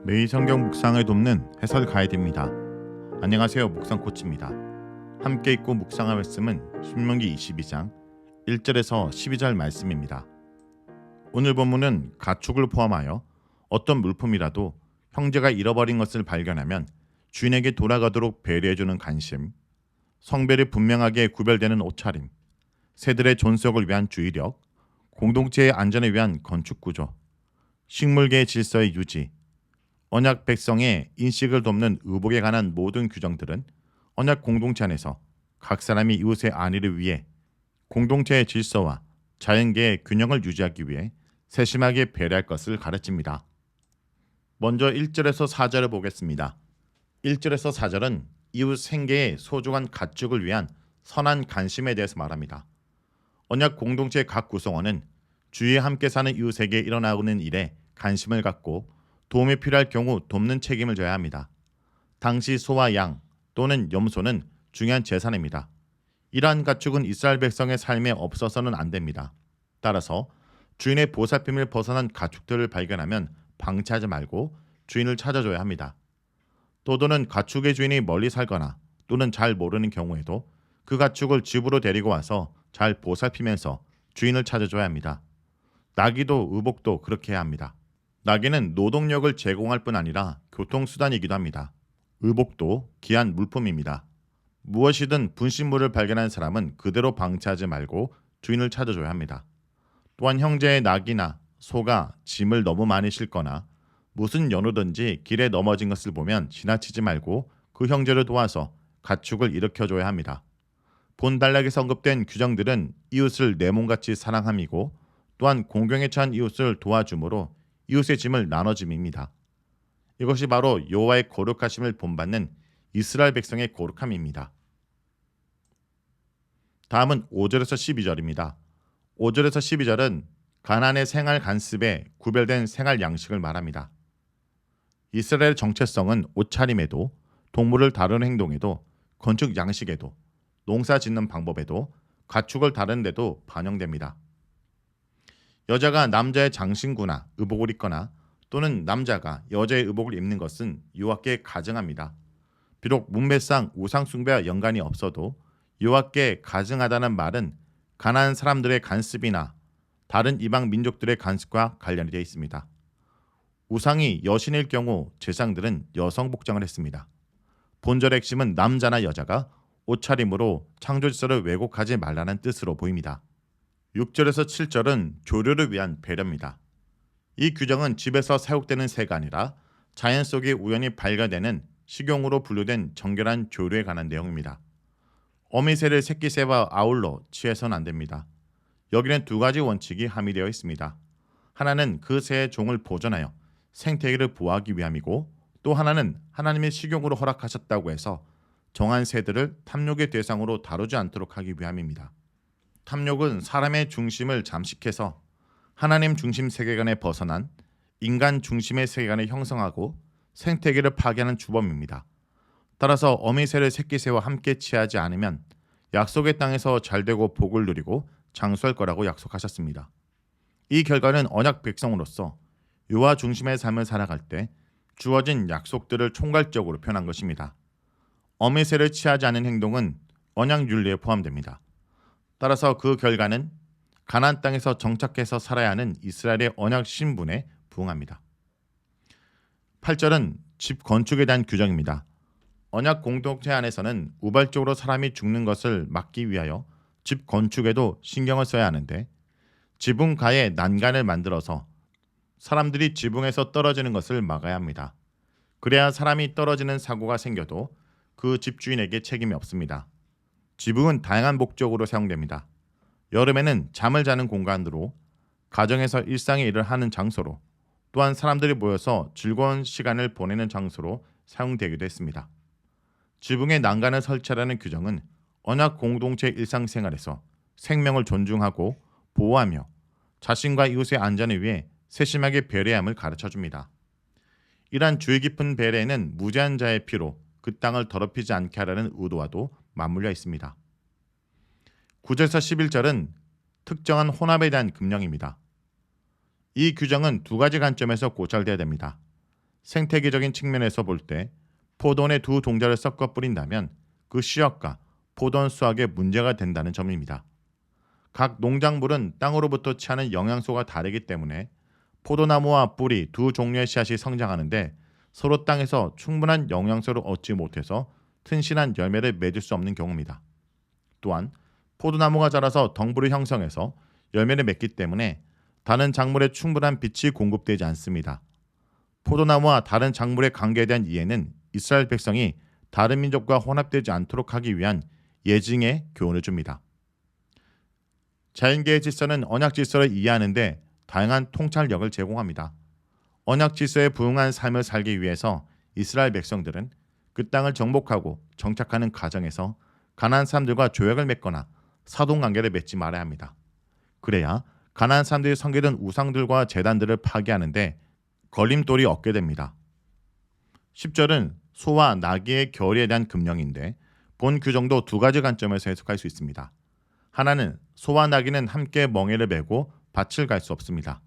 매일 성경 묵상을 돕는 해설 가이드입니다. 안녕하세요. 묵상 코치입니다. 함께 읽고 묵상할 말씀은 신명기 22장 1절에서 12절 말씀입니다. 오늘 본문은 가축을 포함하여 어떤 물품이라도 형제가 잃어버린 것을 발견하면 주인에게 돌아가도록 배려해주는 관심, 성별이 분명하게 구별되는 옷차림, 새들의 존속을 위한 주의력, 공동체의 안전을 위한 건축 구조, 식물계의 질서의 유지, 언약 백성의 인식을 돕는 의복에 관한 모든 규정들은 언약 공동체 안에서 각 사람이 이웃의 안위를 위해 공동체의 질서와 자연계의 균형을 유지하기 위해 세심하게 배려할 것을 가르칩니다. 먼저 1절에서 4절을 보겠습니다. 1절에서 4절은 이웃 생계의 소중한 가축을 위한 선한 관심에 대해서 말합니다. 언약 공동체의 각 구성원은 주위에 함께 사는 이웃에게 일어나는 일에 관심을 갖고 도움이 필요할 경우 돕는 책임을 져야 합니다. 당시 소와 양 또는 염소는 중요한 재산입니다. 이러한 가축은 이스라엘 백성의 삶에 없어서는 안 됩니다. 따라서 주인의 보살핌을 벗어난 가축들을 발견하면 방치하지 말고 주인을 찾아줘야 합니다. 또는 가축의 주인이 멀리 살거나 또는 잘 모르는 경우에도 그 가축을 집으로 데리고 와서 잘 보살피면서 주인을 찾아줘야 합니다. 나귀도 의복도 그렇게 해야 합니다. 나귀는 노동력을 제공할 뿐 아니라 교통수단이기도 합니다. 의복도 귀한 물품입니다. 무엇이든 분신물을 발견한 사람은 그대로 방치하지 말고 주인을 찾아줘야 합니다. 또한 형제의 나귀나 소가 짐을 너무 많이 싣거나 무슨 연유든지 길에 넘어진 것을 보면 지나치지 말고 그 형제를 도와서 가축을 일으켜줘야 합니다. 본 단락에서 언급된 규정들은 이웃을 내 몸같이 사랑함이고 또한 공경에 처한 이웃을 도와줌으로 이웃의 짐을 나눠짐입니다. 이것이 바로 여호와의 거룩하심을 본받는 이스라엘 백성의 거룩함입니다. 다음은 5절에서 12절입니다. 5절에서 12절은 가나안의 생활 관습에 구별된 생활 양식을 말합니다. 이스라엘의 정체성은 옷차림에도 동물을 다루는 행동에도 건축 양식에도 농사 짓는 방법에도 가축을 다루는 데도 반영됩니다. 여자가 남자의 장신구나 의복을 입거나 또는 남자가 여자의 의복을 입는 것은 여호와께 가증합니다. 비록 문맥상 우상 숭배와 연관이 없어도 여호와께 가증하다는 말은 가나안 사람들의 관습이나 다른 이방 민족들의 관습과 관련이 되어 있습니다. 우상이 여신일 경우 제상들은 여성 복장을 했습니다. 본절의 핵심은 남자나 여자가 옷차림으로 창조 질서를 왜곡하지 말라는 뜻으로 보입니다. 6절에서 7절은 조류를 위한 배려입니다. 이 규정은 집에서 사육되는 새가 아니라 자연 속에 우연히 발견되는 식용으로 분류된 정결한 조류에 관한 내용입니다. 어미새를 새끼새와 아울러 취해서는 안 됩니다. 여기는 두 가지 원칙이 함의되어 있습니다. 하나는 그 새의 종을 보존하여 생태계를 보호하기 위함이고 또 하나는 하나님의 식용으로 허락하셨다고 해서 정한 새들을 탐욕의 대상으로 다루지 않도록 하기 위함입니다. 탐욕은 사람의 중심을 잠식해서 하나님 중심 세계관에 벗어난 인간 중심의 세계관을 형성하고 생태계를 파괴하는 주범입니다. 따라서 어미새를 새끼새와 함께 취하지 않으면 약속의 땅에서 잘되고 복을 누리고 장수할 거라고 약속하셨습니다. 이 결과는 언약 백성으로서 여호와 중심의 삶을 살아갈 때 주어진 약속들을 총괄적으로 표현한 것입니다. 어미새를 취하지 않은 행동은 언약 윤리에 포함됩니다. 따라서 그 결과는 가나안 땅에서 정착해서 살아야 하는 이스라엘의 언약 신분에 부응합니다. 8절은 집 건축에 대한 규정입니다. 언약 공동체 안에서는 우발적으로 사람이 죽는 것을 막기 위하여 집 건축에도 신경을 써야 하는데 지붕가에 난간을 만들어서 사람들이 지붕에서 떨어지는 것을 막아야 합니다. 그래야 사람이 떨어지는 사고가 생겨도 그 집주인에게 책임이 없습니다. 지붕은 다양한 목적으로 사용됩니다. 여름에는 잠을 자는 공간으로, 가정에서 일상의 일을 하는 장소로, 또한 사람들이 모여서 즐거운 시간을 보내는 장소로 사용되기도 했습니다. 지붕에 난간을 설치하라는 규정은 언약 공동체 일상생활에서 생명을 존중하고 보호하며 자신과 이웃의 안전을 위해 세심하게 배려함을 가르쳐줍니다. 이러한 주의 깊은 배려에는 무죄한 자의 피로 그 땅을 더럽히지 않게 하라는 의도와도 맞물려 있습니다. 9절에서 11절은 특정한 혼합에 대한 금령입니다. 이 규정은 두 가지 관점에서 고찰되어야 됩니다. 생태계적인 측면에서 볼 때 포도원에 두 종자를 섞어 뿌린다면 그 씨앗과 포도원 수확에 문제가 된다는 점입니다. 각 농작물은 땅으로부터 취하는 영양소가 다르기 때문에 포도나무와 뿌리 두 종류의 씨앗이 성장하는데 서로 땅에서 충분한 영양소를 얻지 못해서 튼실한 열매를 맺을 수 없는 경우입니다. 또한 포도나무가 자라서 덩굴을 형성해서 열매를 맺기 때문에 다른 작물에 충분한 빛이 공급되지 않습니다. 포도나무와 다른 작물의 관계에 대한 이해는 이스라엘 백성이 다른 민족과 혼합되지 않도록 하기 위한 예증의 교훈을 줍니다. 자연계의 질서는 언약 질서를 이해하는 데 다양한 통찰력을 제공합니다. 언약 질서에 부응한 삶을 살기 위해서 이스라엘 백성들은 그 땅을 정복하고 정착하는 과정에서 가나안 사람들과 조약을 맺거나 사돈관계를 맺지 말아야 합니다. 그래야 가나안 사람들이 섬기던 우상들과 제단들을 파괴하는데 걸림돌이 없게 됩니다. 10절은 소와 나귀의 결의에 대한 금령인데 본 규정도 두 가지 관점에서 해석할 수 있습니다. 하나는 소와 나귀는 함께 멍에를 메고 밭을 갈 수 없습니다.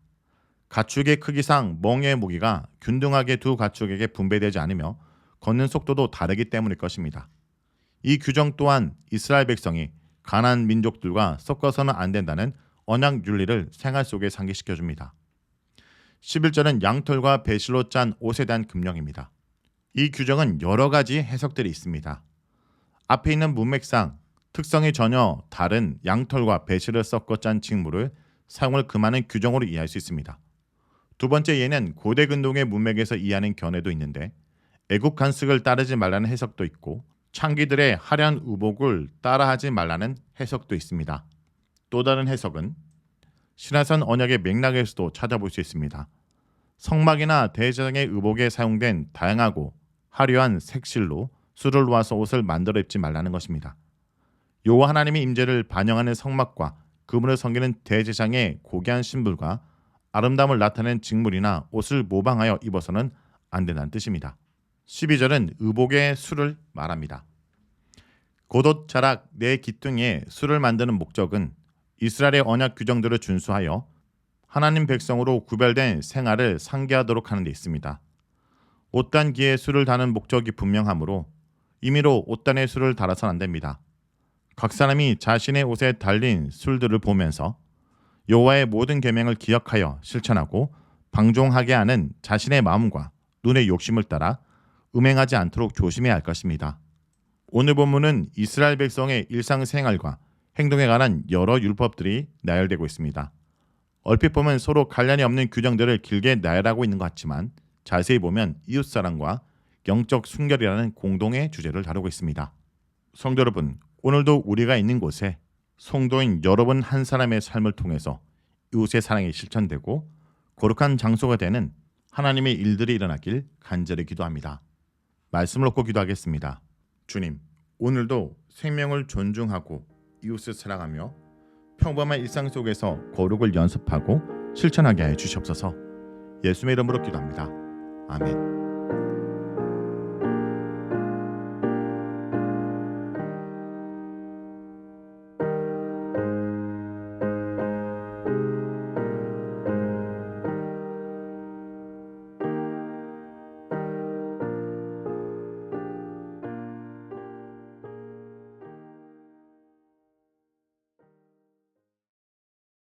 가축의 크기상 멍에의 무게가 균등하게 두 가축에게 분배되지 않으며 걷는 속도도 다르기 때문일 것입니다. 이 규정 또한 이스라엘 백성이 가나안 민족들과 섞어서는 안 된다는 언약 윤리를 생활 속에 상기시켜줍니다. 11절은 양털과 배실로 짠 옷에 대한 금령입니다. 이 규정은 여러 가지 해석들이 있습니다. 앞에 있는 문맥상 특성이 전혀 다른 양털과 배실을 섞어 짠 직물을 사용을 금하는 규정으로 이해할 수 있습니다. 두 번째 예는 고대 근동의 문맥에서 이해하는 견해도 있는데 애국 간습을 따르지 말라는 해석도 있고 창기들의 화려한 의복을 따라하지 말라는 해석도 있습니다. 또 다른 해석은 신화산 언약의 맥락에서도 찾아볼 수 있습니다. 성막이나 대제사장의 의복에 사용된 다양하고 화려한 색실로 수를 놓아서 옷을 만들어 입지 말라는 것입니다. 여호와 하나님의 임재를 반영하는 성막과 그분을 섬기는 대제사장의 고귀한 신분과 아름다움을 나타내는 직물이나 옷을 모방하여 입어서는 안 된다는 뜻입니다. 12절은 의복의 수를 말합니다. 곧옷 자락 내 기둥에 수를 만드는 목적은 이스라엘의 언약 규정들을 준수하여 하나님 백성으로 구별된 생활을 상기하도록 하는 데 있습니다. 옷단기에 수를 다는 목적이 분명하므로 임의로 옷단에 수를 달아서는 안 됩니다. 각 사람이 자신의 옷에 달린 술들을 보면서 여호와의 모든 계명을 기억하여 실천하고 방종하게 하는 자신의 마음과 눈의 욕심을 따라 음행하지 않도록 조심해야 할 것입니다. 오늘 본문은 이스라엘 백성의 일상생활과 행동에 관한 여러 율법들이 나열되고 있습니다. 얼핏 보면 서로 관련이 없는 규정들을 길게 나열하고 있는 것 같지만 자세히 보면 이웃사랑과 영적 순결이라는 공동의 주제를 다루고 있습니다. 성도 여러분, 오늘도 우리가 있는 곳에 성도인 여러분 한 사람의 삶을 통해서 이웃의 사랑이 실천되고 거룩한 장소가 되는 하나님의 일들이 일어나길 간절히 기도합니다. 말씀을 놓고 기도하겠습니다. 주님, 오늘도 생명을 존중하고 이웃을 사랑하며 평범한 일상 속에서 거룩을 연습하고 실천하게 해 주시옵소서. 예수의 이름으로 기도합니다. 아멘.